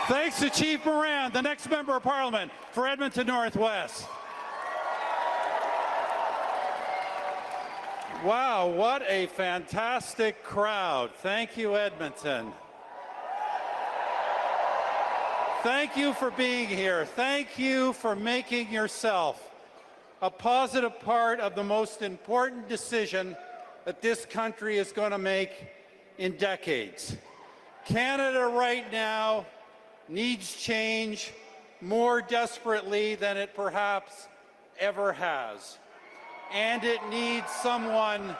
Thanks to Chief Moran, the next Member of Parliament for Edmonton Northwest. Wow, what a fantastic crowd. Thank you, Edmonton. Thank you for being here. Thank you for making yourself a positive part of the most important decision that this country is going to make in decades. Canada right now needs change more desperately than it perhaps ever has. And it needs someone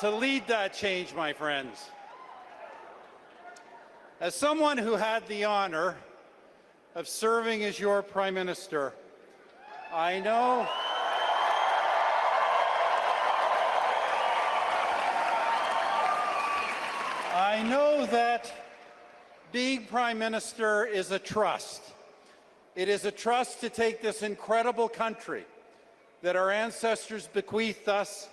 to lead that change, my friends. As someone who had the honor of serving as your Prime Minister, I know that being Prime Minister is a trust. It is a trust to take this incredible country that our ancestors bequeathed us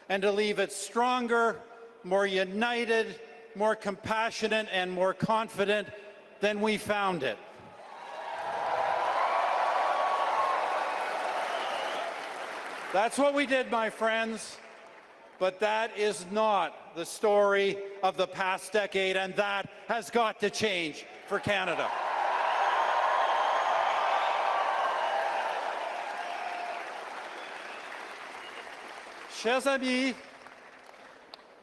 and to leave it stronger, more united, more compassionate, and more confident than we found it. That's what we did, my friends. But that is not the story of the past decade, and that has got to change for Canada. Chers amis,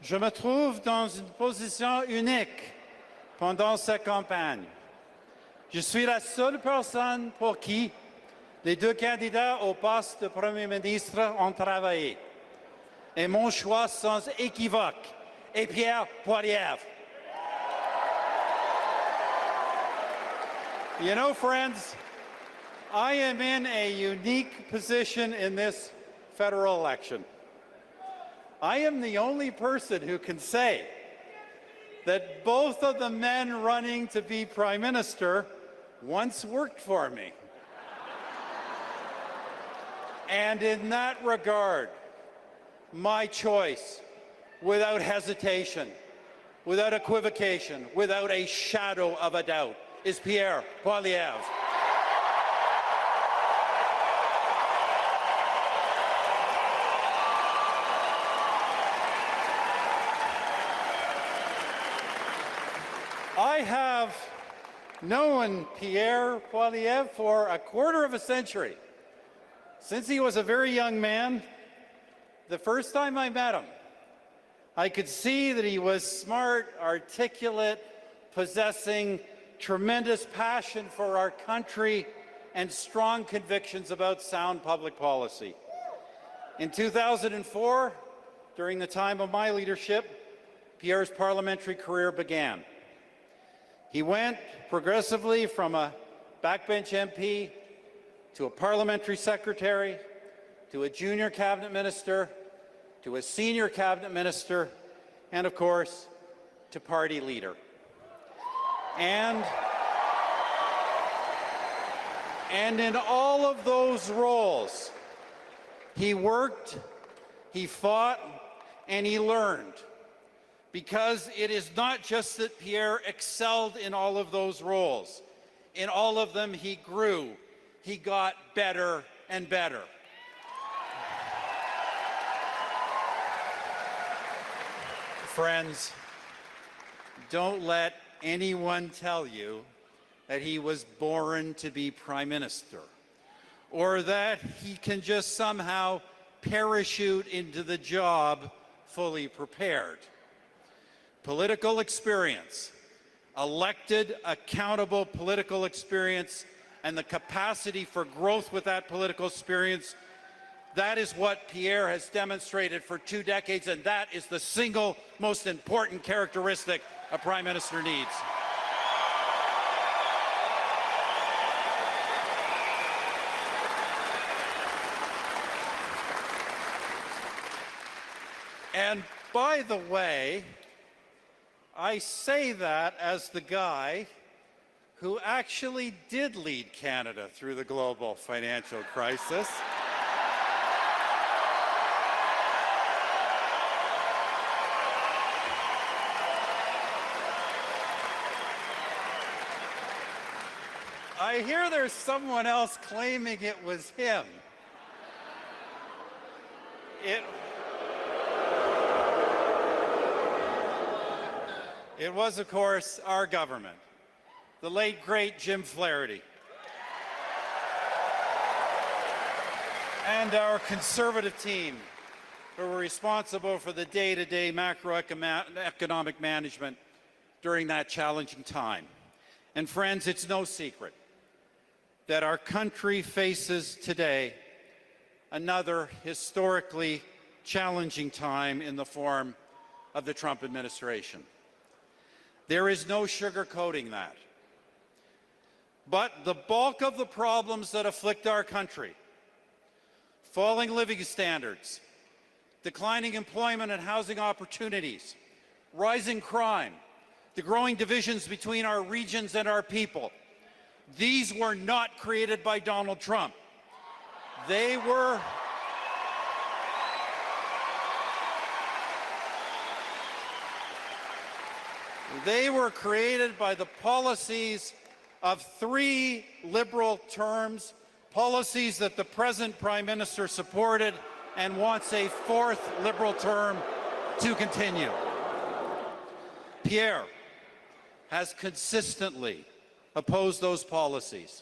je me trouve dans une position unique pendant cette campagne. Je suis la seule personne pour qui les deux candidats au poste de Premier ministre ont travaillé. Et mon choix sans équivoque est Pierre Poilievre. You know, friends, I am in a unique position in this federal election. I am the only person who can say that both of the men running to be Prime Minister once worked for me. And in that regard, my choice, without hesitation, without equivocation, without a shadow of a doubt, is Pierre Poilievre. I have known Pierre Poilievre for a quarter of a century. Since he was a very young man, the first time I met him, I could see that he was smart, articulate, possessing tremendous passion for our country and strong convictions about sound public policy. In 2004, during the time of my leadership, Pierre's parliamentary career began. He went progressively from a backbench MP to a parliamentary secretary, to a junior cabinet minister, to a senior cabinet minister, and of course, to party leader. And in all of those roles, he worked, he fought, and he learned. Because it is not just that Pierre excelled in all of those roles. In all of them, he grew. He got better and better. Friends, don't let anyone tell you that he was born to be Prime Minister, or that he can just somehow parachute into the job fully prepared. Political experience, elected, accountable political experience, and the capacity for growth with that political experience, that is what Pierre has demonstrated for 2 decades, and that is the single most important characteristic a Prime Minister needs. And by the way, I say that as the guy who actually did lead Canada through the global financial crisis. I hear there's someone else claiming it was him. It was, of course, our government, the late, great Jim Flaherty, and our Conservative team who were responsible for the day-to-day macroeconomic management during that challenging time. And friends, it's no secret that our country faces today another historically challenging time in the form of the Trump administration. There is no sugarcoating that. But the bulk of the problems that afflict our country, falling living standards, declining employment and housing opportunities, rising crime, the growing divisions between our regions and our people, these were not created by Donald Trump. They were created by the policies of 3 Liberal terms, policies that the present Prime Minister supported and wants a 4th Liberal term to continue. Pierre has consistently opposed those policies.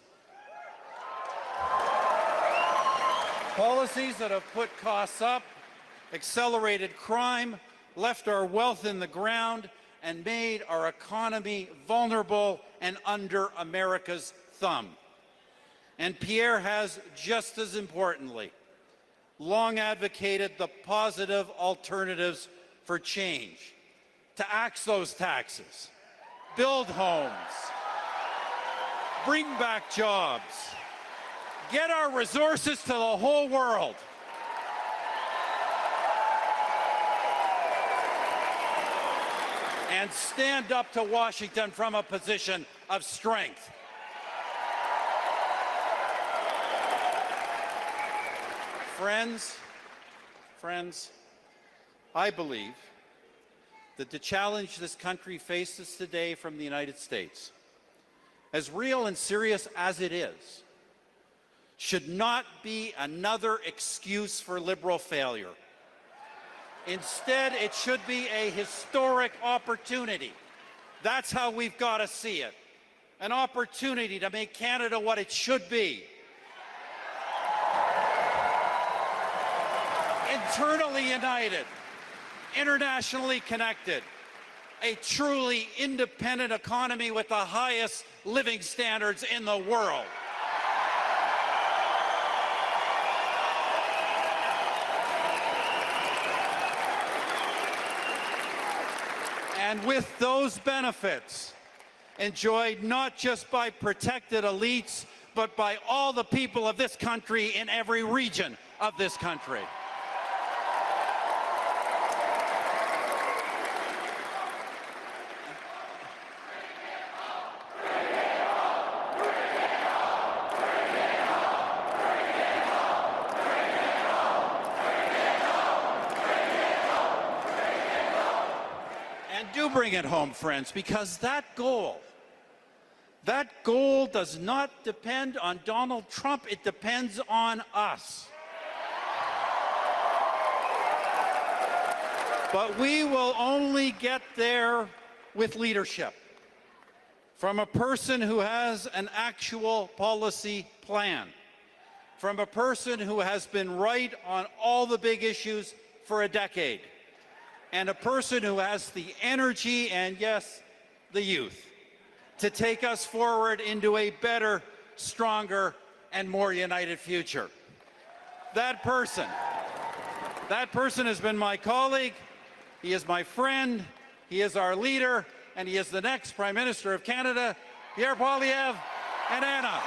Policies that have put costs up, accelerated crime, left our wealth in the ground, and made our economy vulnerable and under America's thumb. And Pierre has, just as importantly, long advocated the positive alternatives for change, to axe those taxes, build homes, bring back jobs, get our resources to the whole world. And stand up to Washington from a position of strength. Friends, I believe that the challenge this country faces today from the United States, as real and serious as it is, should not be another excuse for Liberal failure. Instead, it should be a historic opportunity. That's how we've got to see it. An opportunity to make Canada what it should be. Internally united, internationally connected, a truly independent economy with the highest living standards in the world. And with those benefits enjoyed not just by protected elites, but by all the people of this country in every region of this country. Do bring it home, friends, because that goal does not depend on Donald Trump. It depends on us. But we will only get there with leadership from a person who has an actual policy plan, from a person who has been right on all the big issues for a decade, and a person who has the energy and, yes, the youth to take us forward into a better, stronger, and more united future. That person has been my colleague, he is my friend, he is our leader, and he is the next Prime Minister of Canada, Pierre Poilievre, and Anna.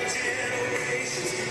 Generations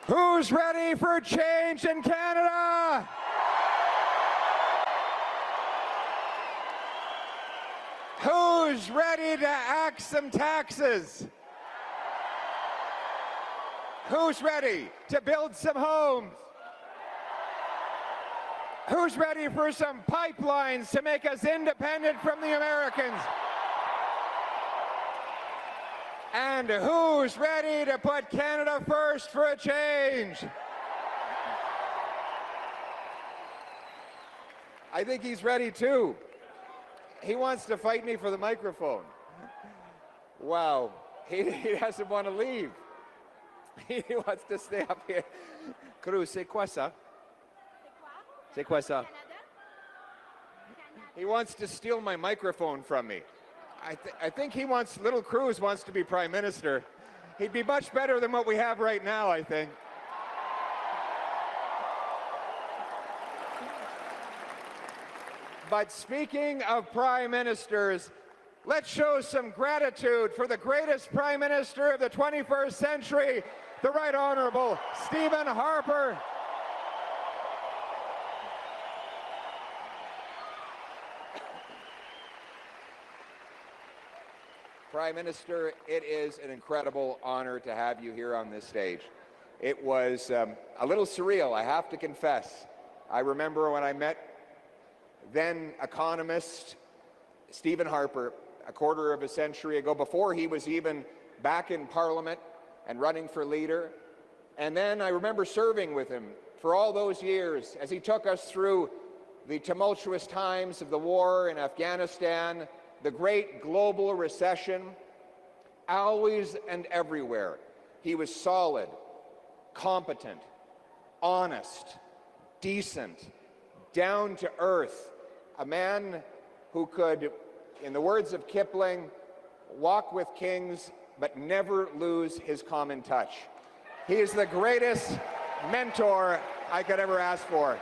Who's ready for change in Canada? Who's ready to axe some taxes? Who's ready to build some homes? Who's ready for some pipelines to make us independent from the Americans? And who's ready to put Canada first for a change? I think he's ready too. He wants to fight me for the microphone. Wow, he doesn't want to leave. He wants to stay up here. Cruz, c'est quoi ça? C'est quoi ça? He wants to steal my microphone from me. I think he wants, little Cruz wants to be Prime Minister. He'd be much better than what we have right now, I think. But speaking of Prime Ministers, let's show some gratitude for the greatest Prime Minister of the 21st century, the Right Honourable Stephen Harper. Prime Minister, it is an incredible honor to have you here on this stage. It was a little surreal, I have to confess. I remember when I met then economist Stephen Harper a quarter of a century ago, before he was even back in Parliament and running for leader. And then I remember serving with him for all those years as he took us through the tumultuous times of the war in Afghanistan, the great global recession. Always and everywhere, he was solid, competent, honest, decent, down to earth, a man who could, in the words of Kipling, walk with kings but never lose his common touch. He is the greatest mentor I could ever ask for.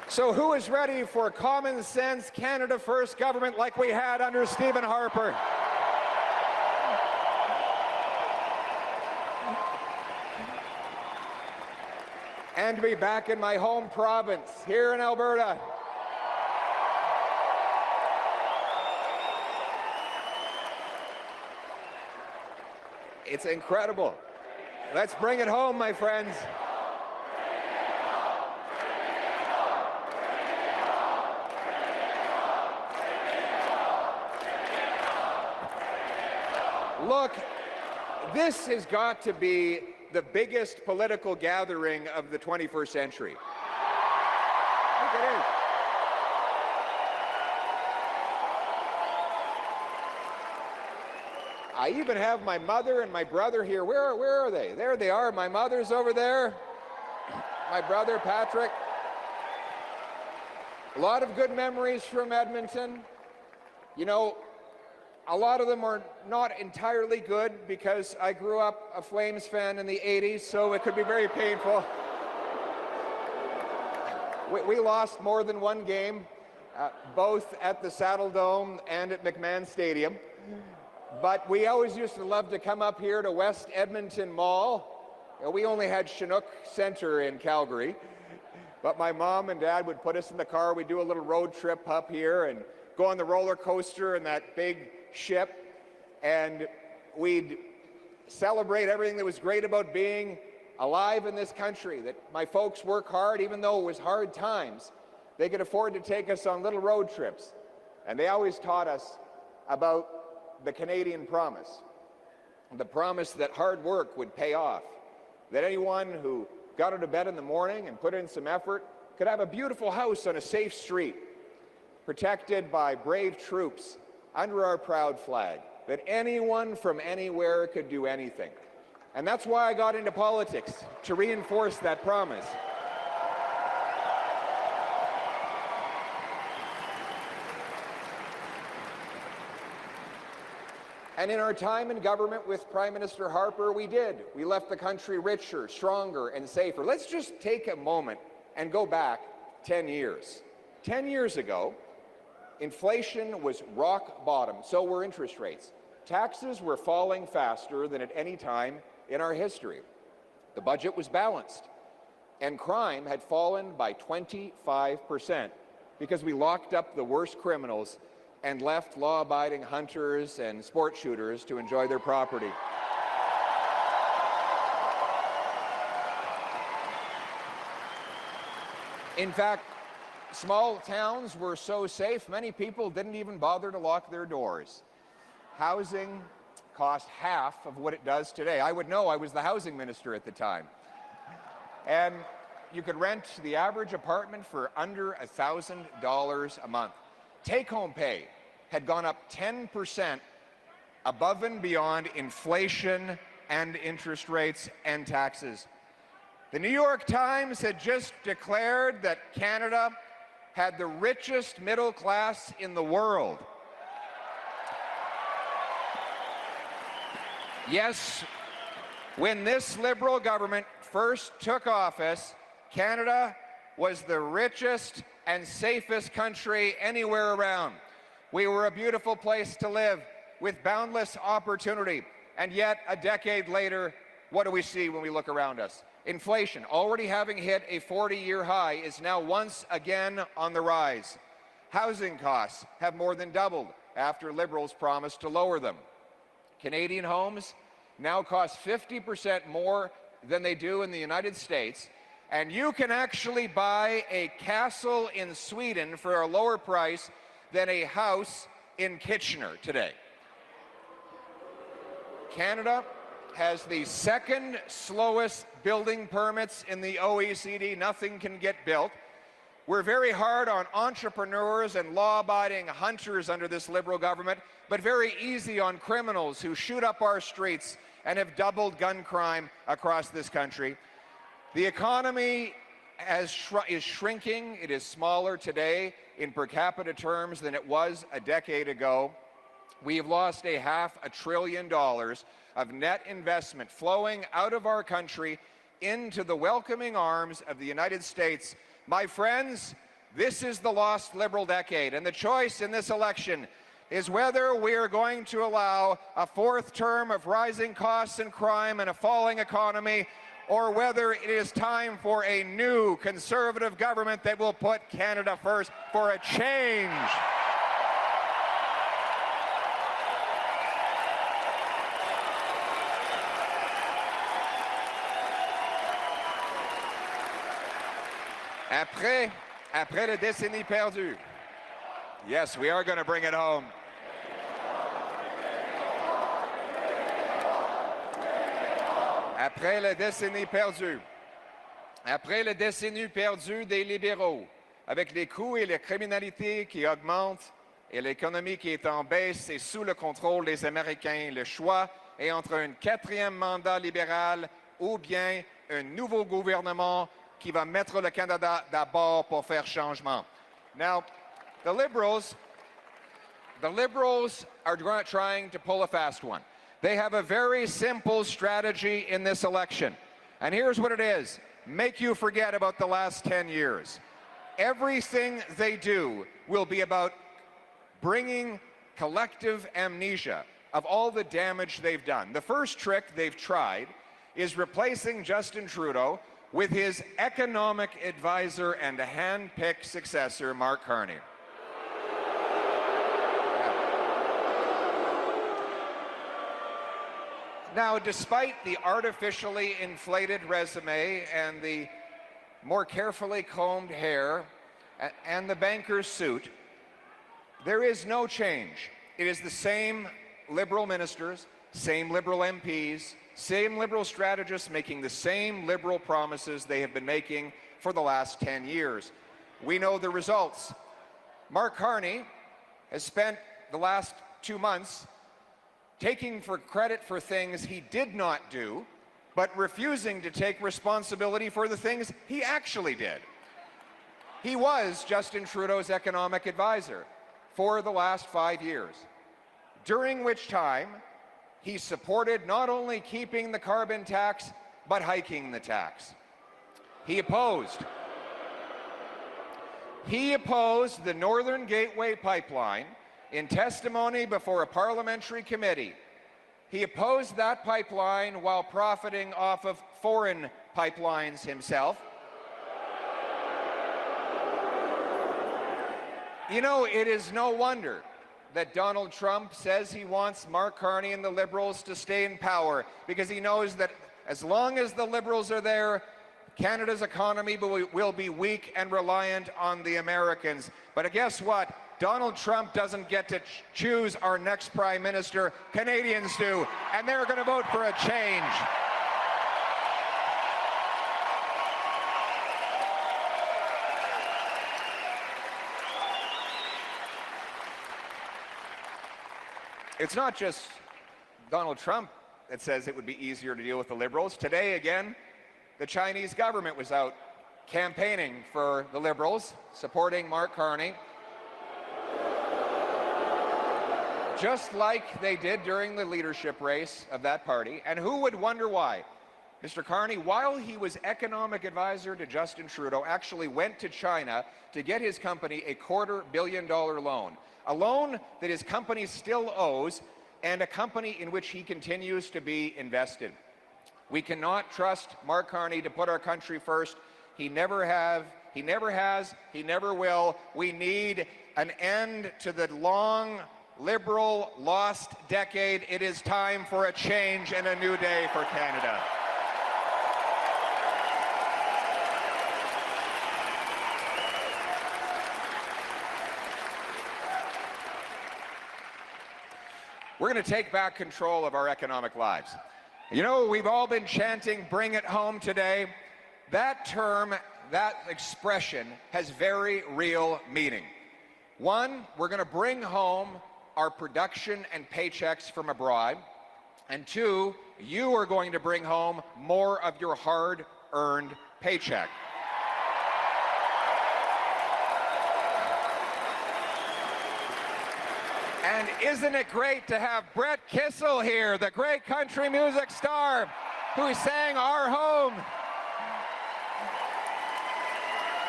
So who is ready for common sense Canada First government like we had under Stephen Harper? And to be back in my home province, here in Alberta. It's incredible. Let's bring it home, my friends. Look, this has got to be the biggest political gathering of the 21st century. Look, it is. I even have my mother and my brother here. Where are they? There they are. My mother's over there. My brother, Patrick. A lot of good memories from Edmonton. You know, a lot of them are not entirely good because I grew up a Flames fan in the 80s, so it could be very painful. We lost more than one game, both at the Saddle Dome and at McMahon Stadium. But we always used to love to come up here to West Edmonton Mall. We only had Chinook Centre in Calgary. But my mom and dad would put us in the car. We'd do a little road trip up here and go on the roller coaster and that big ship, and we'd celebrate everything that was great about being alive in this country, that my folks work hard, even though it was hard times. They could afford to take us on little road trips, and they always taught us about the Canadian promise, the promise that hard work would pay off, that anyone who got out of bed in the morning and put in some effort could have a beautiful house on a safe street, protected by brave troops under our proud flag, that anyone from anywhere could do anything. And that's why I got into politics, to reinforce that promise. And in our time in government with Prime Minister Harper, we did. We left the country richer, stronger, and safer. Let's just take a moment and go back 10 years. 10 years ago, Inflation was rock bottom, so were interest rates. Taxes were falling faster than at any time in our history. The budget was balanced, and crime had fallen by 25% because we locked up the worst criminals and left law-abiding hunters and sport shooters to enjoy their property. In fact, small towns were so safe, many people didn't even bother to lock their doors. Housing cost half of what it does today. I would know, I was the housing minister at the time. And you could rent the average apartment for under $1,000 a month. Take-home pay had gone up 10% above and beyond inflation and interest rates and taxes. The New York Times had just declared that Canada had the richest middle class in the world. Yes, when this Liberal government first took office, Canada was the richest and safest country anywhere around. We were a beautiful place to live with boundless opportunity. And yet, a decade later, what do we see when we look around us? Inflation, already having hit a 40-year high, is now once again on the rise. Housing costs have more than doubled after Liberals promised to lower them. Canadian homes now cost 50% more than they do in the United States, and you can actually buy a castle in Sweden for a lower price than a house in Kitchener today. Canada has the second slowest building permits in the OECD. Nothing can get built. We're very hard on entrepreneurs and law-abiding hunters under this Liberal government, but very easy on criminals who shoot up our streets and have doubled gun crime across this country. The economy is shrinking. It is smaller today in per capita terms than it was a decade ago. We have lost $500 billion of net investment flowing out of our country into the welcoming arms of the United States. My friends, this is the lost Liberal decade, and the choice in this election is whether we are going to allow a fourth term of rising costs and crime and a falling economy, or whether it is time for a new Conservative government that will put Canada first for a change. Après la décennie perdue. Yes, we are going to bring it home. Après la décennie perdue. Après la décennie perdue des libéraux, avec les coûts et la criminalité qui augmentent et l'économie qui est en baisse et sous le contrôle des Américains, le choix est entre un quatrième mandat libéral ou bien un nouveau gouvernement qui va mettre le Canada d'abord pour faire changement. Now, the Liberals are trying to pull a fast one. They have a very simple strategy in this election. And here's what it is. Make you forget about the last 10 years. Everything they do will be about bringing collective amnesia of all the damage they've done. The first trick they've tried is replacing Justin Trudeau with his economic advisor and a hand-picked successor, Mark Carney. Now, despite the artificially inflated resume and the more carefully combed hair and the banker's suit, there is no change. It is the same Liberal ministers, same Liberal MPs, same Liberal strategists making the same Liberal promises they have been making for the last 10 years. We know the results. Mark Carney has spent the last 2 months taking for credit for things he did not do, but refusing to take responsibility for the things he actually did. He was Justin Trudeau's economic advisor for the last 5 years, during which time he supported not only keeping the carbon tax, but hiking the tax. He opposed He opposed the Northern Gateway Pipeline in testimony before a parliamentary committee. He opposed that pipeline while profiting off of foreign pipelines himself. You know, it is no wonder that Donald Trump says he wants Mark Carney and the Liberals to stay in power, because he knows that as long as the Liberals are there, Canada's economy will be weak and reliant on the Americans. But guess what? Donald Trump doesn't get to choose our next Prime Minister. Canadians do, and they're going to vote for a change. It's not just Donald Trump that says it would be easier to deal with the Liberals. Today, again, the Chinese government was out campaigning for the Liberals, supporting Mark Carney, just like they did during the leadership race of that party. And who would wonder why? Mr. Carney, while he was economic advisor to Justin Trudeau, actually went to China to get his company a $250 million loan. A loan that his company still owes, and a company in which he continues to be invested. We cannot trust Mark Carney to put our country first. He never has, he never will. We need an end to the long, Liberal, lost decade. It is time for a change and a new day for Canada. We're going to take back control of our economic lives. You know, we've all been chanting, "Bring it home" today. That term, that expression, has very real meaning. One, we're going to bring home our production and paychecks from abroad. And two, you are going to bring home more of your hard-earned paycheck. And isn't it great to have Brett Kissel here, the great country music star who sang "Our Home"?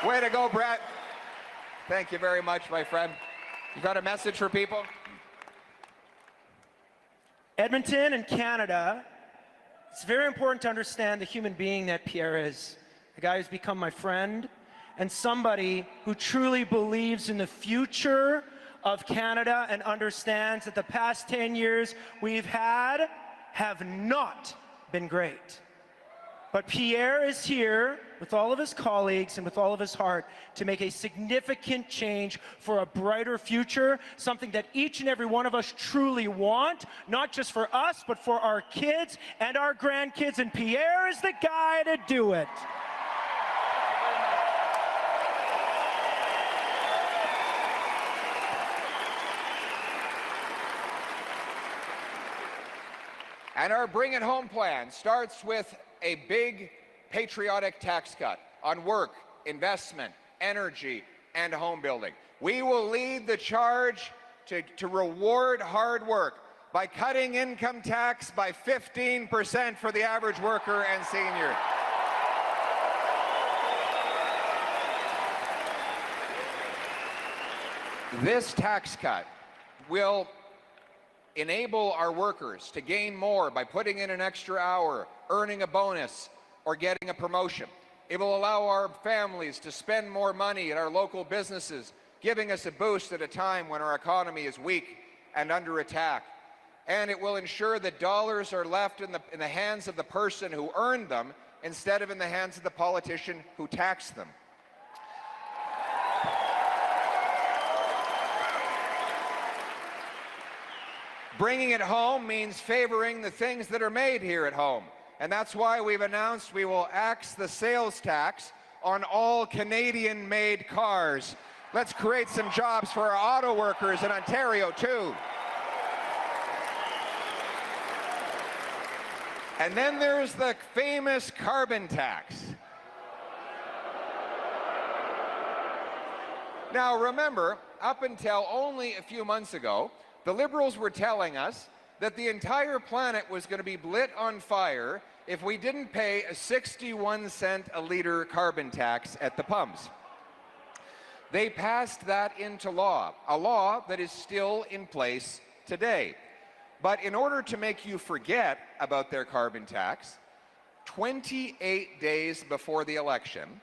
Way to go, Brett. Thank you very much, my friend. You got a message for people? Edmonton and Canada, it's very important to understand the human being that Pierre is. A guy who's become my friend, and somebody who truly believes in the future of Canada and understands that the past 10 years we've had have not been great. But Pierre is here with all of his colleagues and with all of his heart to make a significant change for a brighter future, something that each and every one of us truly want, not just for us, but for our kids and our grandkids, and Pierre is the guy to do it. And our Bring It Home plan starts with a big patriotic tax cut on work, investment, energy, and home building. We will lead the charge to reward hard work by cutting income tax by 15% for the average worker and senior. This tax cut will enable our workers to gain more by putting in an extra hour, earning a bonus, or getting a promotion. It will allow our families to spend more money at our local businesses, giving us a boost at a time when our economy is weak and under attack. And it will ensure that dollars are left in the hands of the person who earned them instead of in the hands of the politician who taxed them. Bringing it home means favoring the things that are made here at home. And that's why we've announced we will axe the sales tax on all Canadian-made cars. Let's create some jobs for our auto workers in Ontario, too. And then there's the famous carbon tax. Now, remember, up until only a few months ago, the Liberals were telling us that the entire planet was going to be lit on fire if we didn't pay a 61 cent a liter carbon tax at the pumps. They passed that into law, a law that is still in place today. But in order to make you forget about their carbon tax, 28 days before the election,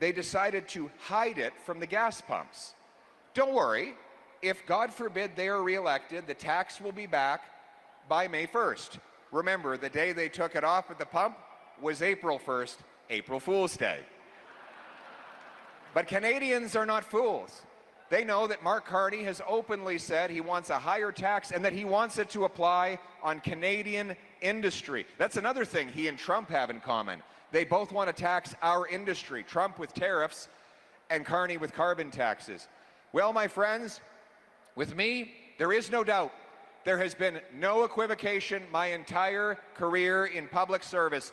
they decided to hide it from the gas pumps. Don't worry, if God forbid they are reelected, the tax will be back by May 1st. Remember, the day they took it off at the pump was April 1st, April Fool's Day. But Canadians are not fools. They know that Mark Carney has openly said he wants a higher tax and that he wants it to apply on Canadian industry. That's another thing he and Trump have in common. They both want to tax our industry, Trump with tariffs and Carney with carbon taxes. Well, my friends, with me, there is no doubt. There has been no equivocation my entire career in public service.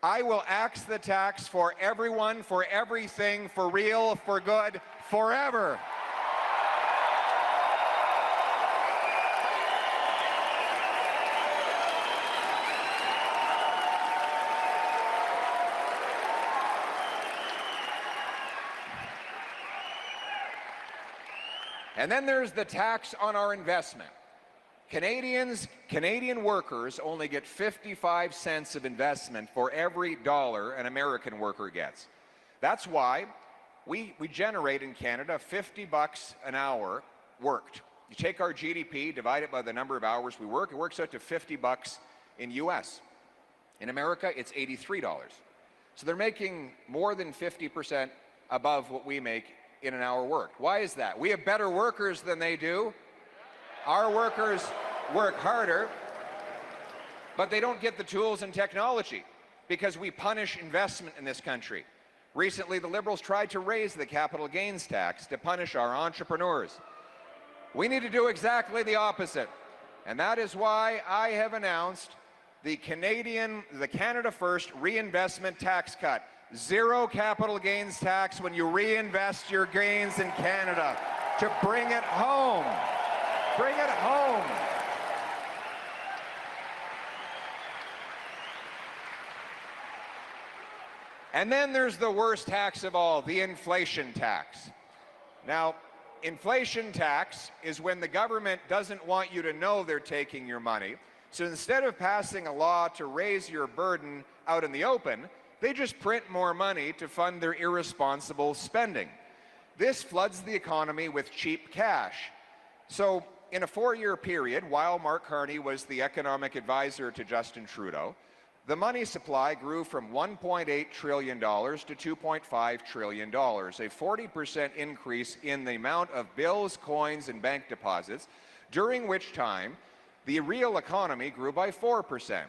I will axe the tax for everyone, for everything, for real, for good, forever. And then there's the tax on our investment. Canadian workers only get 55 cents of investment for every dollar an American worker gets. That's why we generate in Canada 50 bucks an hour worked. You take our GDP, divide it by the number of hours we work, it works out to 50 bucks in US. In America, it's $83. So they're making more than 50% above what we make in an hour worked. Why is that? We have better workers than they do. Our workers work harder, but they don't get the tools and technology because we punish investment in this country. Recently, the Liberals tried to raise the capital gains tax to punish our entrepreneurs. We need to do exactly the opposite, and that is why I have announced the Canada First reinvestment tax cut. Zero capital gains tax when you reinvest your gains in Canada to bring it home. Bring it home. And then there's the worst tax of all, the inflation tax. Now, inflation tax is when the government doesn't want you to know they're taking your money. So instead of passing a law to raise your burden out in the open, they just print more money to fund their irresponsible spending. This floods the economy with cheap cash. So in a 4-year period, while Mark Carney was the economic advisor to Justin Trudeau, the money supply grew from $1.8 trillion to $2.5 trillion, a 40% increase in the amount of bills, coins, and bank deposits, during which time the real economy grew by 4%.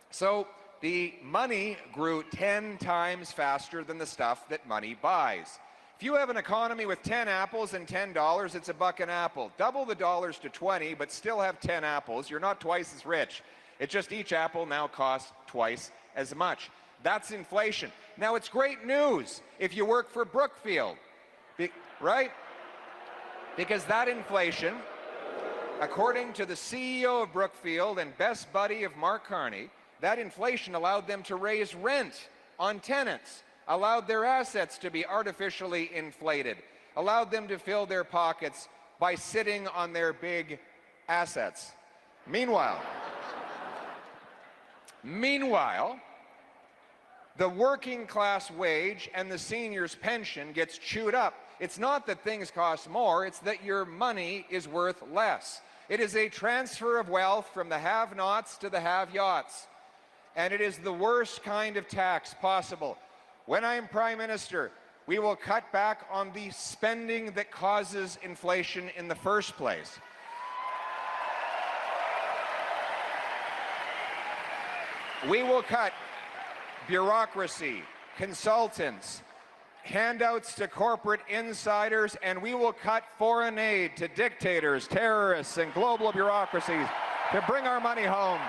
So the money grew 10 times faster than the stuff that money buys. If you have an economy with 10 apples and $10, it's $1 an apple. Double the dollars to 20, but still have 10 apples, you're not twice as rich. It's just each apple now costs twice as much. That's inflation. Now, it's great news if you work for Brookfield, right? Because that inflation, according to the CEO of Brookfield and best buddy of Mark Carney, that inflation allowed them to raise rent on tenants, allowed their assets to be artificially inflated, allowed them to fill their pockets by sitting on their big assets. Meanwhile, the working class wage and the senior's pension gets chewed up. It's not that things cost more, it's that your money is worth less. It is a transfer of wealth from the have-nots to the have-yachts. And it is the worst kind of tax possible. When I am Prime Minister, we will cut back on the spending that causes inflation in the first place. We will cut bureaucracy, consultants, handouts to corporate insiders, and we will cut foreign aid to dictators, terrorists, and global bureaucracies to bring our money home.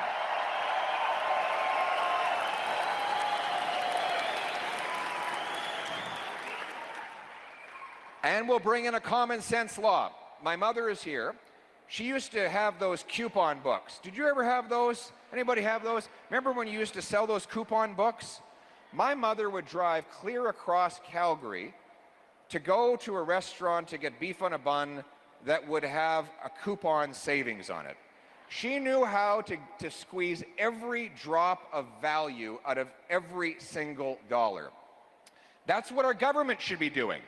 And we'll bring in a common sense law. My mother is here. She used to have those coupon books. Did you ever have those? Anybody have those? Remember when you used to sell those coupon books? My mother would drive clear across Calgary to go to a restaurant to get beef on a bun that would have a coupon savings on it. She knew how to squeeze every drop of value out of every single dollar. That's what our government should be doing.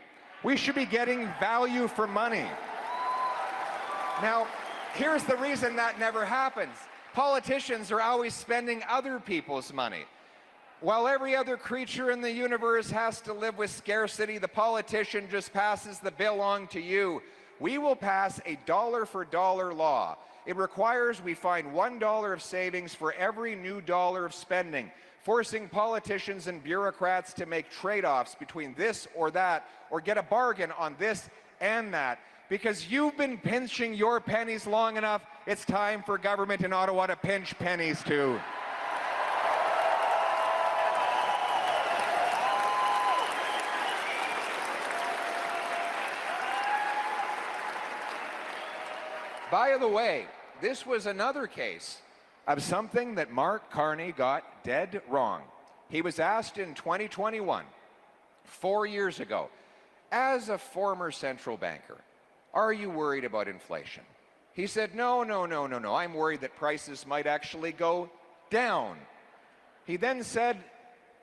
We should be getting value for money. Now, here's the reason that never happens. Politicians are always spending other people's money. While every other creature in the universe has to live with scarcity, the politician just passes the bill on to you. We will pass a dollar-for-dollar law. It requires we find $1 of savings for every new dollar of spending, forcing politicians and bureaucrats to make trade-offs between this or that, or get a bargain on this and that. Because you've been pinching your pennies long enough, it's time for government in Ottawa to pinch pennies too. By the way, this was another case of something that Mark Carney got dead wrong. He was asked in 2021, 4 years ago, as a former central banker, are you worried about inflation? He said, no, I'm worried that prices might actually go down. He then said,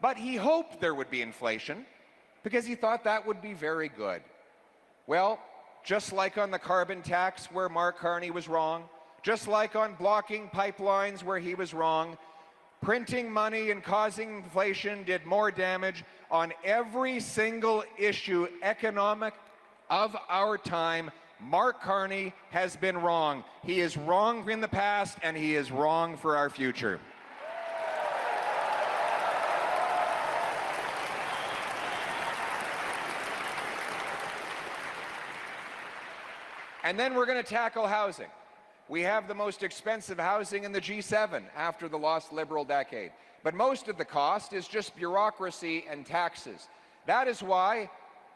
but he hoped there would be inflation because he thought that would be very good. Well, just like on the carbon tax where Mark Carney was wrong, just like on blocking pipelines where he was wrong, printing money and causing inflation did more damage on every single issue economic of our time. Mark Carney has been wrong. He is wrong in the past and he is wrong for our future. And then we're going to tackle housing. We have the most expensive housing in the G7 after the lost Liberal decade. But most of the cost is just bureaucracy and taxes. That is why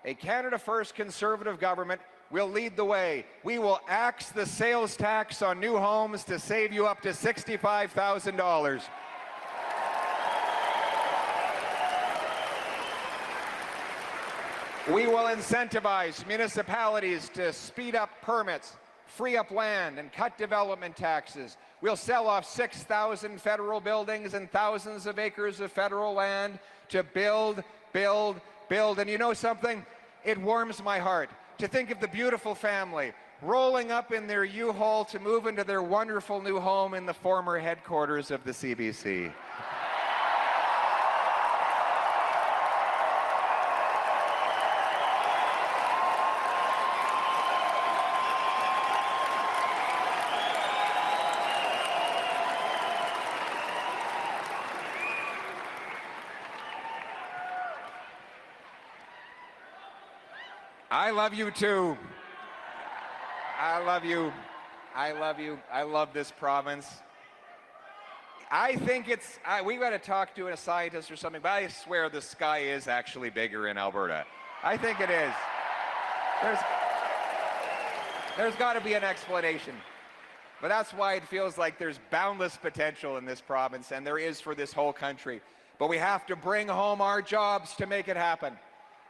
a Canada First Conservative government will lead the way. We will axe the sales tax on new homes to save you up to $65,000. We will incentivize municipalities to speed up permits, free up land, and cut development taxes. We'll sell off 6,000 federal buildings and thousands of acres of federal land to build. And you know something? It warms my heart to think of the beautiful family rolling up in their U-Haul to move into their wonderful new home in the former headquarters of the CBC. I love you too. I love you. I love you. I love this province. I think it's, we got to talk to a scientist or something, but I swear the sky is actually bigger in Alberta. I think it is. There's got to be an explanation. But that's why it feels like there's boundless potential in this province, and there is for this whole country. But we have to bring home our jobs to make it happen.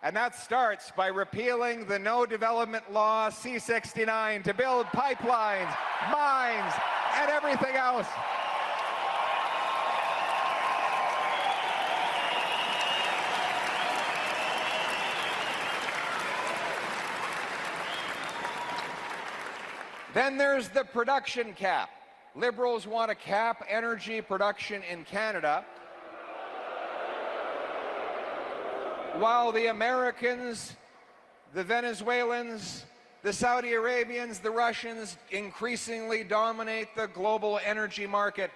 And that starts by repealing the No Development Law C-69 to build pipelines, mines, and everything else. Then there's the production cap. Liberals want to cap energy production in Canada, while the Americans, the Venezuelans, the Saudi Arabians, the Russians increasingly dominate the global energy market.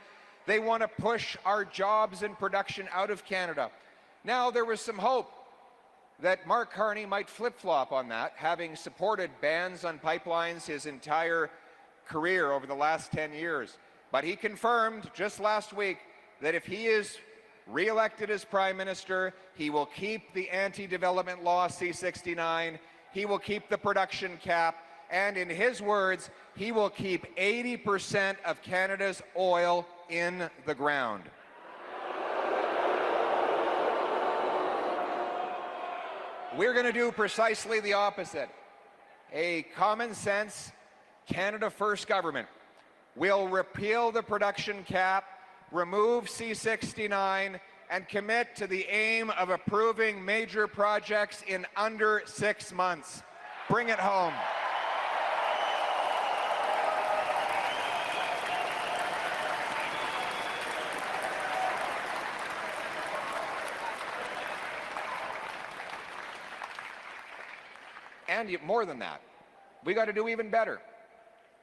They want to push our jobs and production out of Canada. Now, there was some hope that Mark Carney might flip-flop on that, having supported bans on pipelines his entire career over the last 10 years. But he confirmed just last week that if he is re-elected as Prime Minister, he will keep the anti-development law C-69, he will keep the production cap, and in his words, he will keep 80% of Canada's oil in the ground. We're going to do precisely the opposite. A common sense, Canada First government will repeal the production cap, remove C-69, and commit to the aim of approving major projects in under 6 months. Bring it home. And more than that, we got to do even better.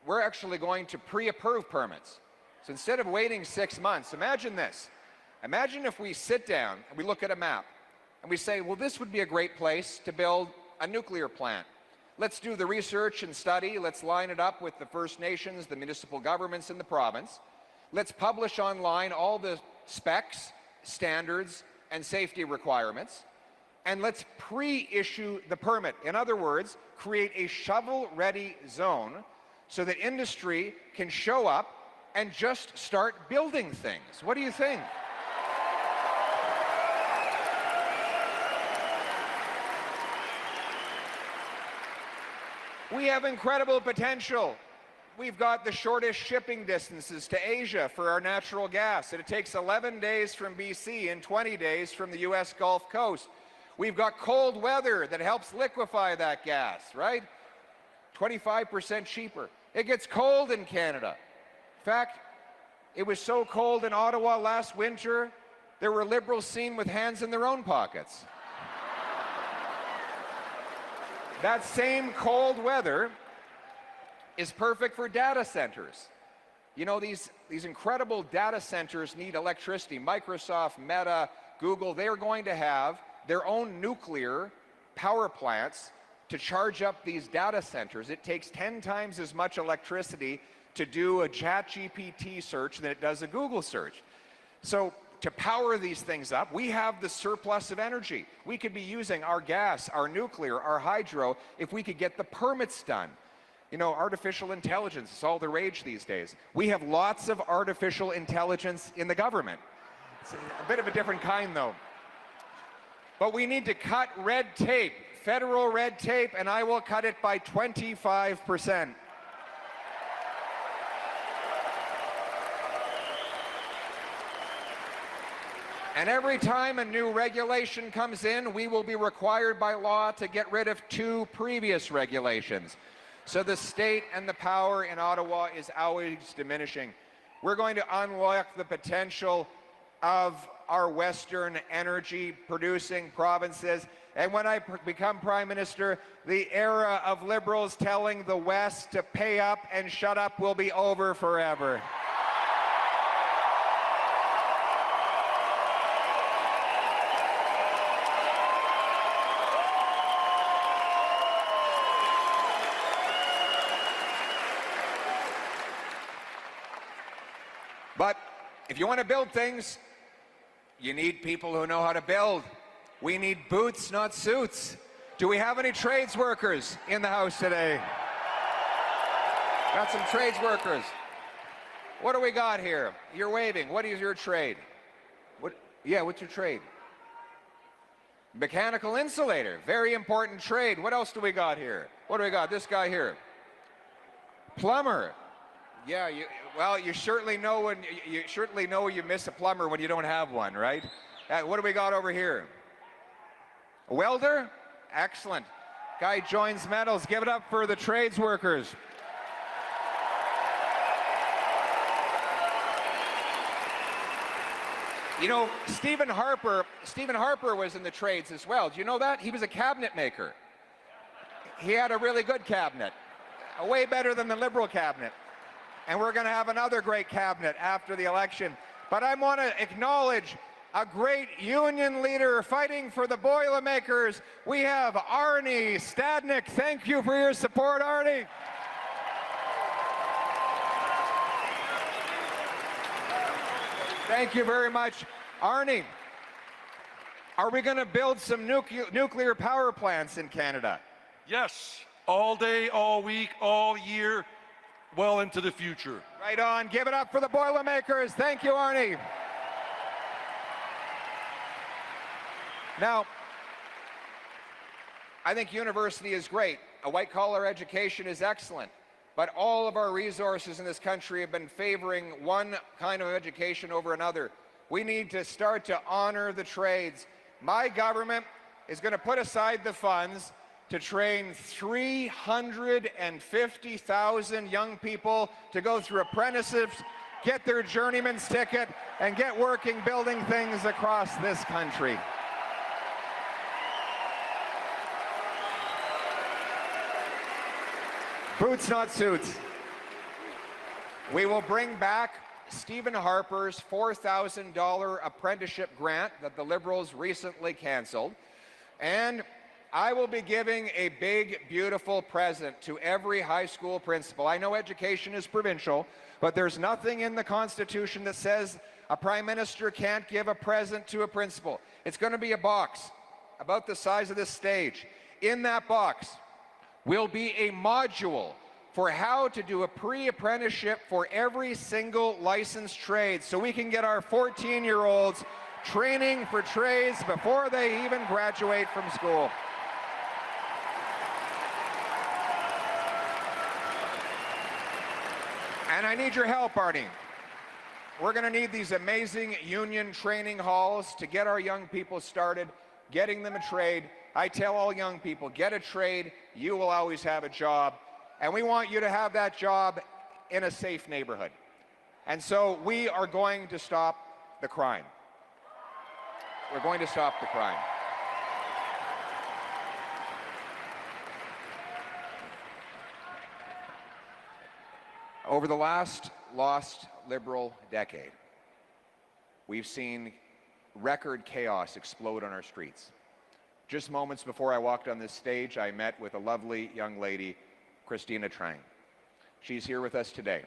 We're actually going to pre-approve permits. So instead of waiting 6 months, imagine this. Imagine if we sit down and we look at a map and we say, well, this would be a great place to build a nuclear plant. Let's do the research and study. Let's line it up with the First Nations, the municipal governments in the province. Let's publish online all the specs, standards, and safety requirements. And let's pre-issue the permit. In other words, create a shovel-ready zone so that industry can show up and just start building things. What do you think? We have incredible potential. We've got the shortest shipping distances to Asia for our natural gas. And it takes 11 days from BC and 20 days from the US Gulf Coast. We've got cold weather that helps liquefy that gas, right? 25% cheaper. It gets cold in Canada. In fact, it was so cold in Ottawa last winter, there were Liberals seen with hands in their own pockets. That same cold weather is perfect for data centers. You know, these incredible data centers need electricity. Microsoft, Meta, Google, they are going to have their own nuclear power plants to charge up these data centers. It takes 10 times as much electricity to do a ChatGPT search than it does a Google search. So to power these things up, we have the surplus of energy. We could be using our gas, our nuclear, our hydro, if we could get the permits done. You know, artificial intelligence is all the rage these days. We have lots of artificial intelligence in the government. It's a bit of a different kind, though. But we need to cut red tape, federal red tape, and I will cut it by 25%. And every time a new regulation comes in, we will be required by law to get rid of 2 previous regulations. So the state and the power in Ottawa is always diminishing. We're going to unlock the potential of our Western energy-producing provinces. And when I become Prime Minister, the era of Liberals telling the West to pay up and shut up will be over forever. But if you want to build things, you need people who know how to build. We need boots, not suits. Do we have any trades workers in the house today? Got some trades workers. What do we got here? You're waving. What is your trade? What's your trade? Mechanical insulator. Very important trade. What else do we got here? What do we got? This guy here. Plumber. Yeah, you certainly know when you miss a plumber when you don't have one, right? What do we got over here? A welder? Excellent. Guy joins metals. Give it up for the trades workers. You know, Stephen Harper was in the trades as well. Do you know that? He was a cabinet maker. He had a really good cabinet, way better than the Liberal cabinet. And we're going to have another great cabinet after the election. But I want to acknowledge a great union leader fighting for the Boilermakers. We have Arnie Stadnik. Thank you for your support, Arnie. Thank you very much. Arnie, are we going to build some nuclear power plants in Canada? Yes, all day, all week, all year, well into the future. Right on. Give it up for the Boilermakers. Thank you, Arnie. Now, I think university is great. A white-collar education is excellent. But all of our resources in this country have been favoring one kind of education over another. We need to start to honor the trades. My government is going to put aside the funds to train 350,000 young people to go through apprenticeships, get their journeyman's ticket, and get working building things across this country. Boots, not suits. We will bring back Stephen Harper's $4,000 apprenticeship grant that the Liberals recently canceled. And I will be giving a big, beautiful present to every high school principal. I know education is provincial, but there's nothing in the Constitution that says a prime minister can't give a present to a principal. It's going to be a box about the size of this stage. In that box will be a module for how to do a pre-apprenticeship for every single licensed trade, so we can get our 14-year-olds training for trades before they even graduate from school. And I need your help, Arnie. We're going to need these amazing union training halls to get our young people started, getting them a trade. I tell all young people, get a trade, you will always have a job. And we want you to have that job in a safe neighborhood. And so we are going to stop the crime. We're going to stop the crime. Over the last lost Liberal decade, we've seen record chaos explode on our streets. Just moments before I walked on this stage, I met with a lovely young lady, Christina Trang. She's here with us today.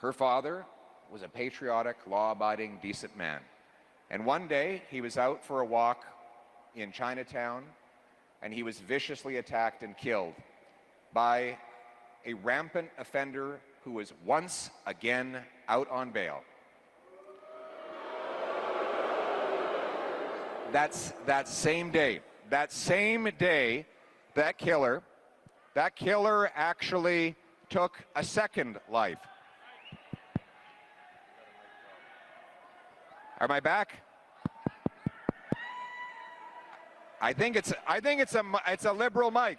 Her father was a patriotic, law-abiding, decent man. And one day, he was out for a walk in Chinatown, and he was viciously attacked and killed by a rampant offender who was once again out on bail. That's that same day, that killer actually took a second life. Am I back? I think it's a Liberal mic.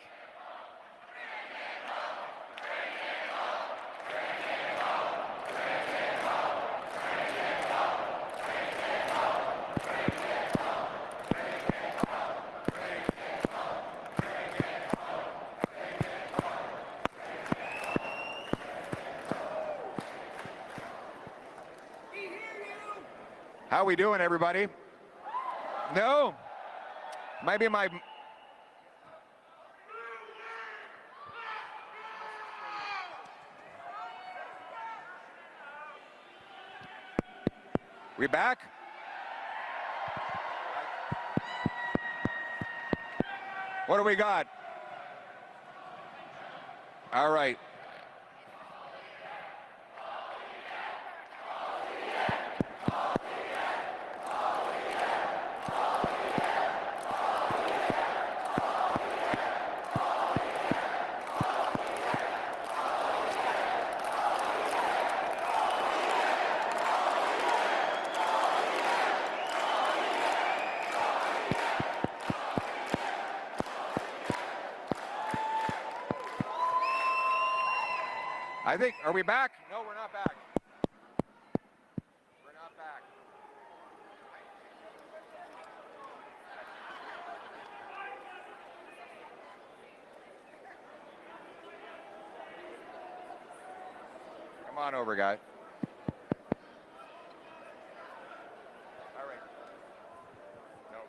How we doing, everybody? No? Maybe my... We back? What do we got? All right. I think, are we back? No, we're not back. We're not back. Come on over, guy. All right. No.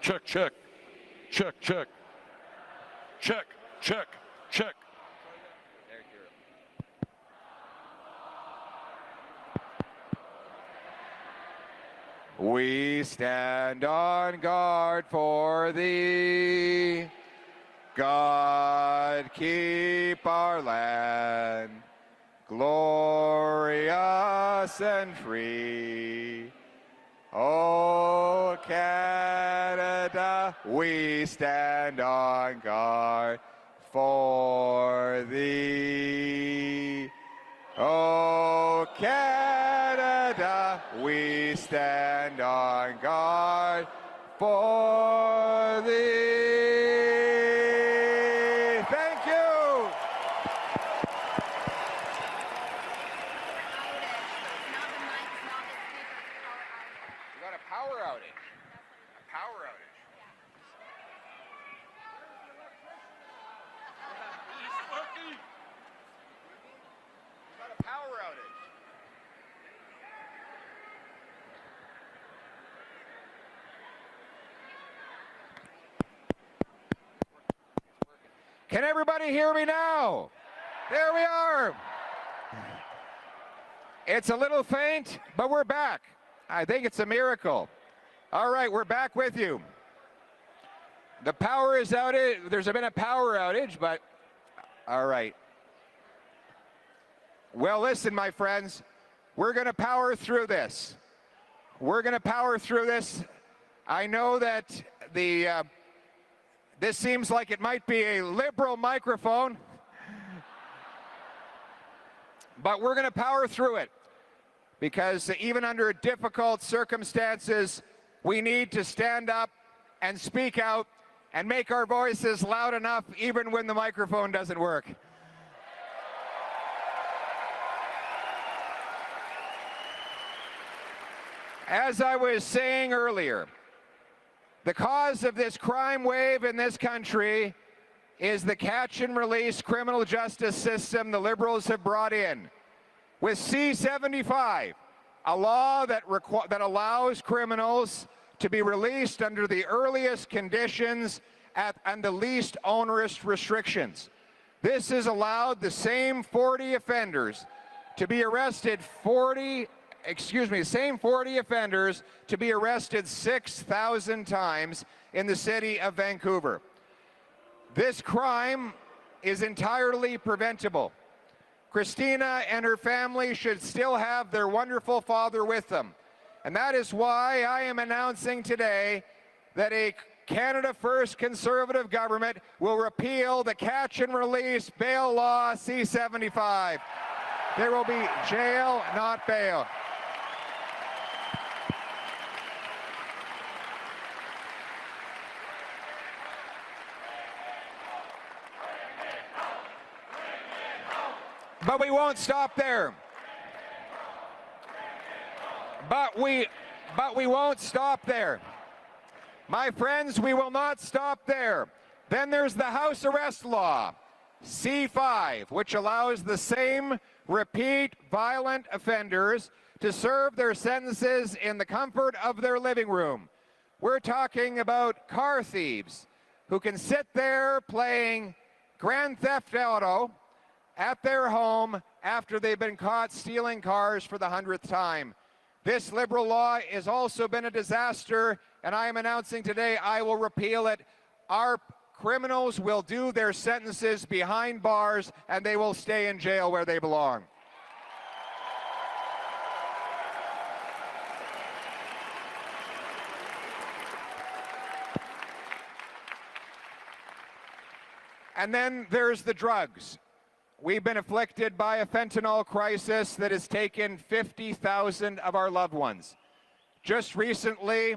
Check, check. Check, check. Check, check, check. We stand on guard for thee. God, keep our land glorious and free. Oh, Canada, we stand on guard for thee. Oh, Canada, we stand on guard for thee. Thank you. We got a power outage. A power outage. We got a power outage. Can everybody hear me now? There we are. It's a little faint, but we're back. I think it's a miracle. All right, we're back with you. The power is out. There's been a power outage, but all right. Well, listen, my friends, we're going to power through this. We're going to power through this. I know that this seems like it might be a liberal microphone, but we're going to power through it because even under difficult circumstances, we need to stand up and speak out and make our voices loud enough even when the microphone doesn't work. As I was saying earlier, the cause of this crime wave in this country is the catch and release criminal justice system the Liberals have brought in. With C-75, a law that allows criminals to be released under the earliest conditions and the least onerous restrictions. This has allowed the same 40 offenders to be arrested 6,000 times in the city of Vancouver. This crime is entirely preventable. Christina and her family should still have their wonderful father with them. And that is why I am announcing today that a Canada First Conservative government will repeal the catch and release bail law C-75. There will be jail, not bail. But we won't stop there. But we won't stop there. My friends, we will not stop there. Then there's the house arrest law, C-5, which allows the same repeat violent offenders to serve their sentences in the comfort of their living room. We're talking about car thieves who can sit there playing Grand Theft Auto at their home after they've been caught stealing cars for the 100th time. This Liberal law has also been a disaster, and I am announcing today I will repeal it. Our criminals will do their sentences behind bars, and they will stay in jail where they belong. And then there's the drugs. We've been afflicted by a fentanyl crisis that has taken 50,000 of our loved ones. Just recently,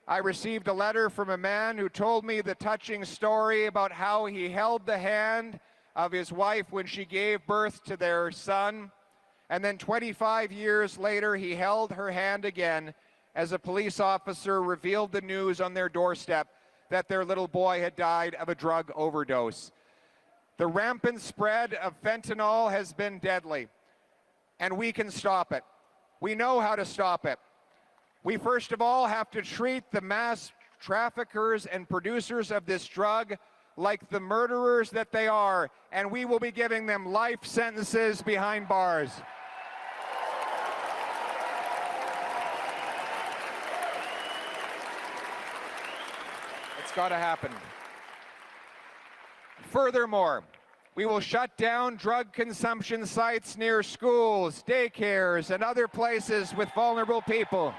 I received a letter from a man who told me the touching story about how he held the hand of his wife when she gave birth to their son, and then 25 years later, he held her hand again as a police officer revealed the news on their doorstep that their little boy had died of a drug overdose. The rampant spread of fentanyl has been deadly, and we can stop it. We know how to stop it. We first of all have to treat the mass traffickers and producers of this drug like the murderers that they are, and we will be giving them life sentences behind bars. It's got to happen. Furthermore, we will shut down drug consumption sites near schools, daycares, and other places with vulnerable people.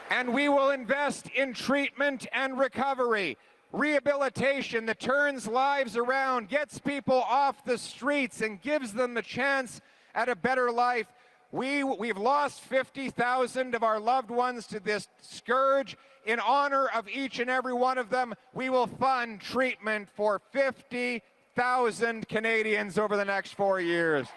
And we will invest in treatment and recovery, rehabilitation that turns lives around, gets people off the streets, and gives them the chance at a better life. We've lost 50,000 of our loved ones to this scourge. In honor of each and every one of them, we will fund treatment for 50,000 Canadians over the next 4 years.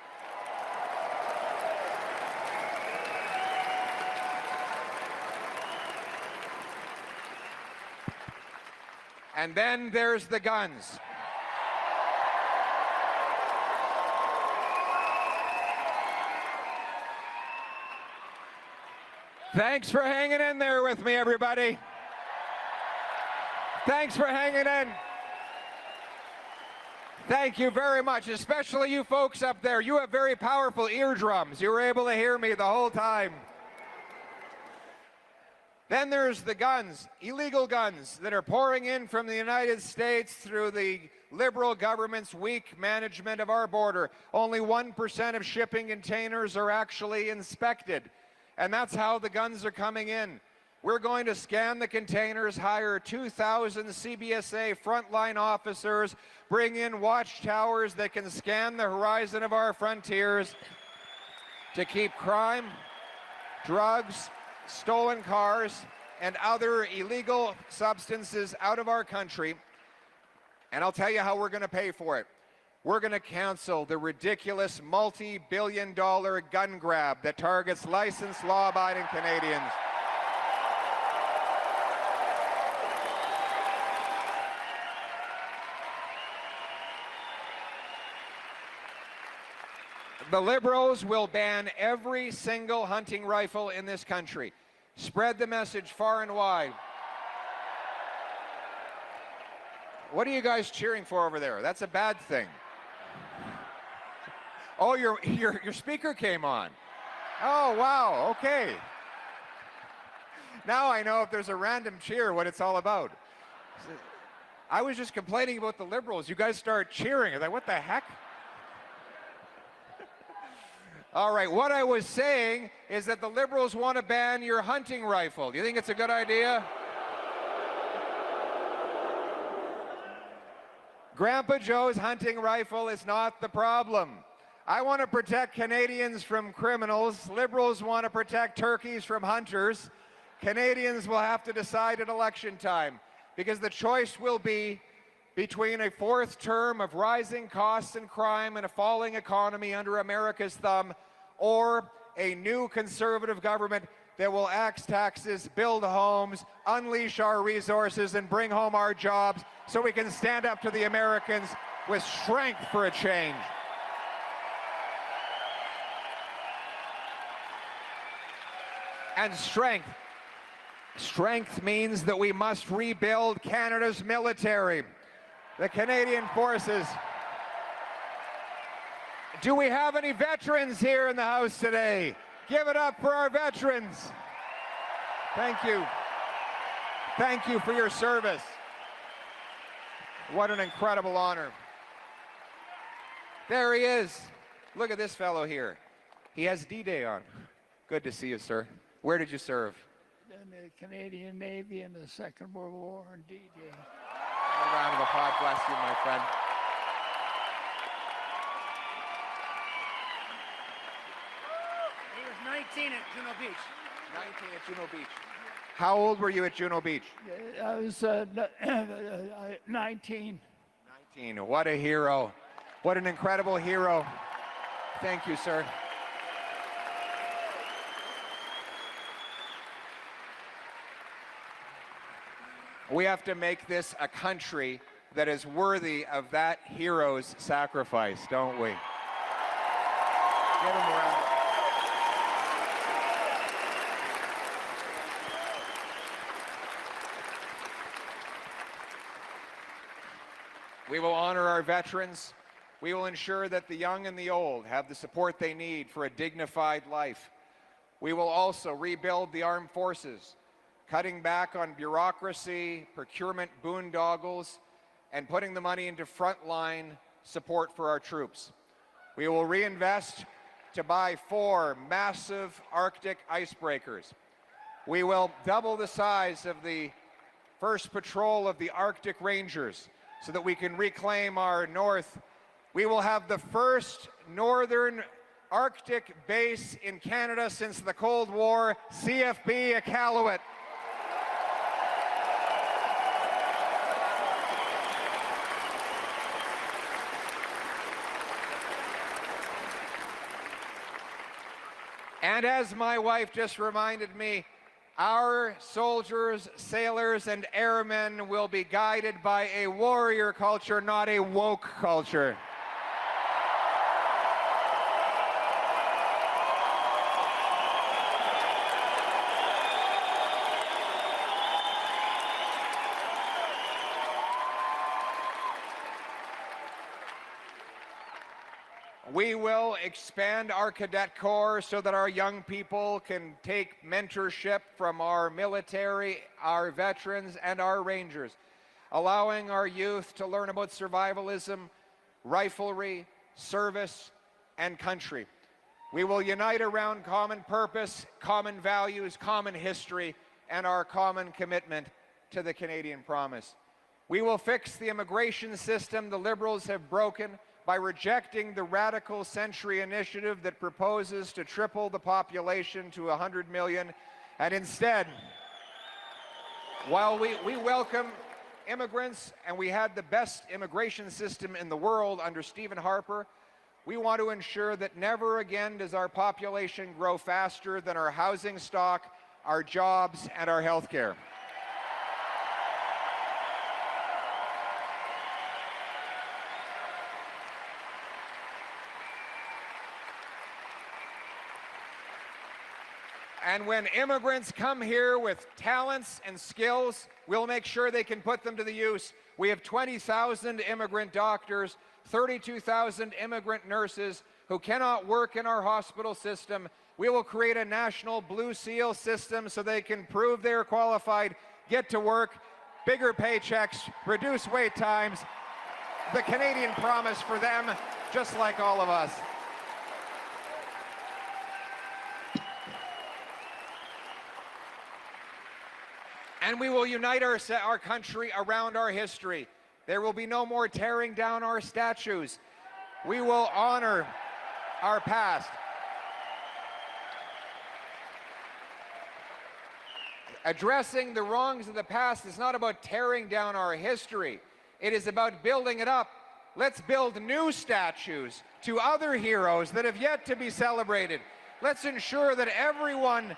And then there's the guns. Thanks for hanging in there with me, everybody. Thanks for hanging in. Thank you very much, especially you folks up there. You have very powerful eardrums. You were able to hear me the whole time. Then there's the guns, illegal guns that are pouring in from the United States through the Liberal government's weak management of our border. Only 1% of shipping containers are actually inspected. And that's how the guns are coming in. We're going to scan the containers, hire 2,000 CBSA frontline officers, bring in watchtowers that can scan the horizon of our frontiers to keep crime, drugs, stolen cars, and other illegal substances out of our country. And I'll tell you how we're going to pay for it. We're going to cancel the ridiculous multi-billion-dollar gun grab that targets licensed, law-abiding Canadians. The Liberals will ban every single hunting rifle in this country. Spread the message far and wide. What are you guys cheering for over there? That's a bad thing. Oh, your speaker came on. Oh, wow, okay. Now I know if there's a random cheer what it's all about. I was just complaining about the Liberals. You guys start cheering. I'm like, what the heck? All right, what I was saying is that the Liberals want to ban your hunting rifle. Do you think it's a good idea? Grandpa Joe's hunting rifle is not the problem. I want to protect Canadians from criminals. Liberals want to protect turkeys from hunters. Canadians will have to decide at election time, because the choice will be between a fourth term of rising costs and crime and a falling economy under America's thumb, or a new Conservative government that will axe taxes, build homes, unleash our resources, and bring home our jobs so we can stand up to the Americans with strength for a change. And strength. Strength means that we must rebuild Canada's military, the Canadian forces. Do we have any veterans here in the House today? Give it up for our veterans. Thank you. Thank you for your service. What an incredible honor. There he is. Look at this fellow here. He has D-Day on. Good to see you, sir. Where did you serve? In the Canadian Navy in the Second World War and D-Day. A round of applause. Bless you, my friend. He was 19 at Juno Beach. 19 at Juno Beach. How old were you at Juno Beach? I was 19. 19. What a hero. What an incredible hero. Thank you, sir. We have to make this a country that is worthy of that hero's sacrifice, don't we? Give him a round. We will honor our veterans. We will ensure that the young and the old have the support they need for a dignified life. We will also rebuild the armed forces, cutting back on bureaucracy, procurement boondoggles, and putting the money into frontline support for our troops. We will reinvest to buy 4 massive Arctic icebreakers. We will double the size of the first patrol of the Arctic Rangers so that we can reclaim our north. We will have the first northern Arctic base in Canada since the Cold War, CFB Iqaluit. And as my wife just reminded me, our soldiers, sailors, and airmen will be guided by a warrior culture, not a woke culture. We will expand our cadet corps so that our young people can take mentorship from our military, our veterans, and our rangers, allowing our youth to learn about survivalism, riflery, service, and country. We will unite around common purpose, common values, common history, and our common commitment to the Canadian promise. We will fix the immigration system the Liberals have broken by rejecting the Radical Century initiative that proposes to triple the population to 100 million. And instead, while we welcome immigrants and we had the best immigration system in the world under Stephen Harper, we want to ensure that never again does our population grow faster than our housing stock, our jobs, and our health care. And when immigrants come here with talents and skills, we'll make sure they can put them to the use. We have 20,000 immigrant doctors, 32,000 immigrant nurses who cannot work in our hospital system. We will create a national Blue Seal system so they can prove they're qualified, get to work, bigger paychecks, reduce wait times, the Canadian promise for them, just like all of us. And we will unite our country around our history. There will be no more tearing down our statues. We will honor our past. Addressing the wrongs of the past is not about tearing down our history. It is about building it up. Let's build new statues to other heroes that have yet to be celebrated. Let's ensure that everyone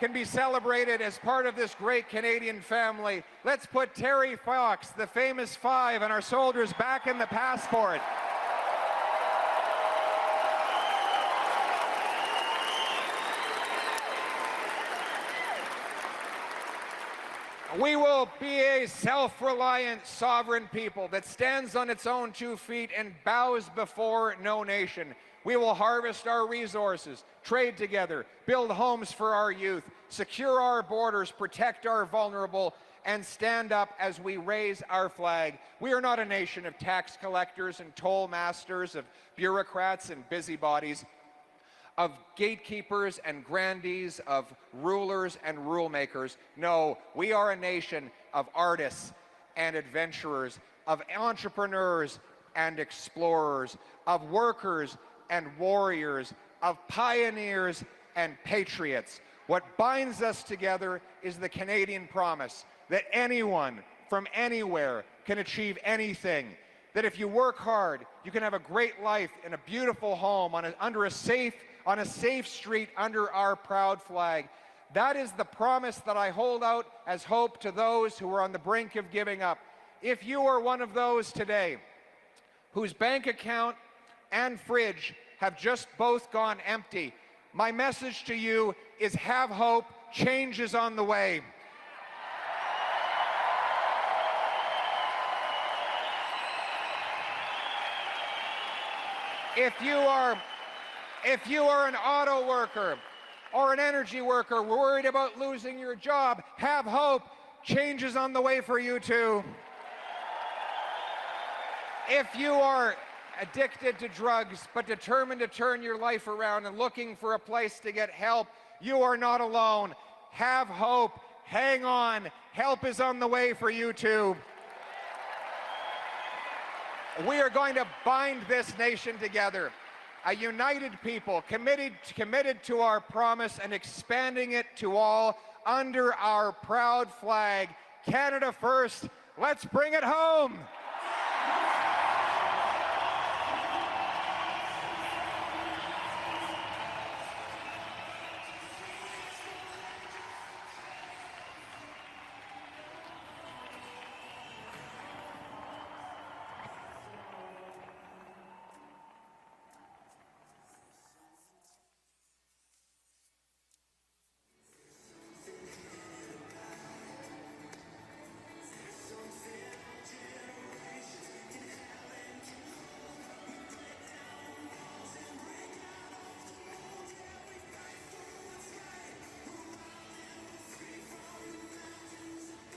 can be celebrated as part of this great Canadian family. Let's put Terry Fox, the famous 5, and our soldiers back in the passport. We will be a self-reliant, sovereign people that stands on its own 2 feet and bows before no nation. We will harvest our resources, trade together, build homes for our youth, secure our borders, protect our vulnerable, and stand up as we raise our flag. We are not a nation of tax collectors and toll masters, of bureaucrats and busybodies, of gatekeepers and grandees, of rulers and rule makers. No, we are a nation of artists and adventurers, of entrepreneurs and explorers, of workers and warriors, of pioneers and patriots. What binds us together is the Canadian promise that anyone from anywhere can achieve anything. That if you work hard, you can have a great life in a beautiful home on a safe street under our proud flag. That is the promise that I hold out as hope to those who are on the brink of giving up. If you are one of those today whose bank account and fridge have just both gone empty, my message to you is have hope, change is on the way. If you are an auto worker or an energy worker worried about losing your job, have hope. Change is on the way for you too. If you are addicted to drugs but determined to turn your life around and looking for a place to get help, you are not alone. Have hope. Hang on. Help is on the way for you too. We are going to bind this nation together. A united people committed to our promise and expanding it to all under our proud flag. Canada first. Let's bring it home.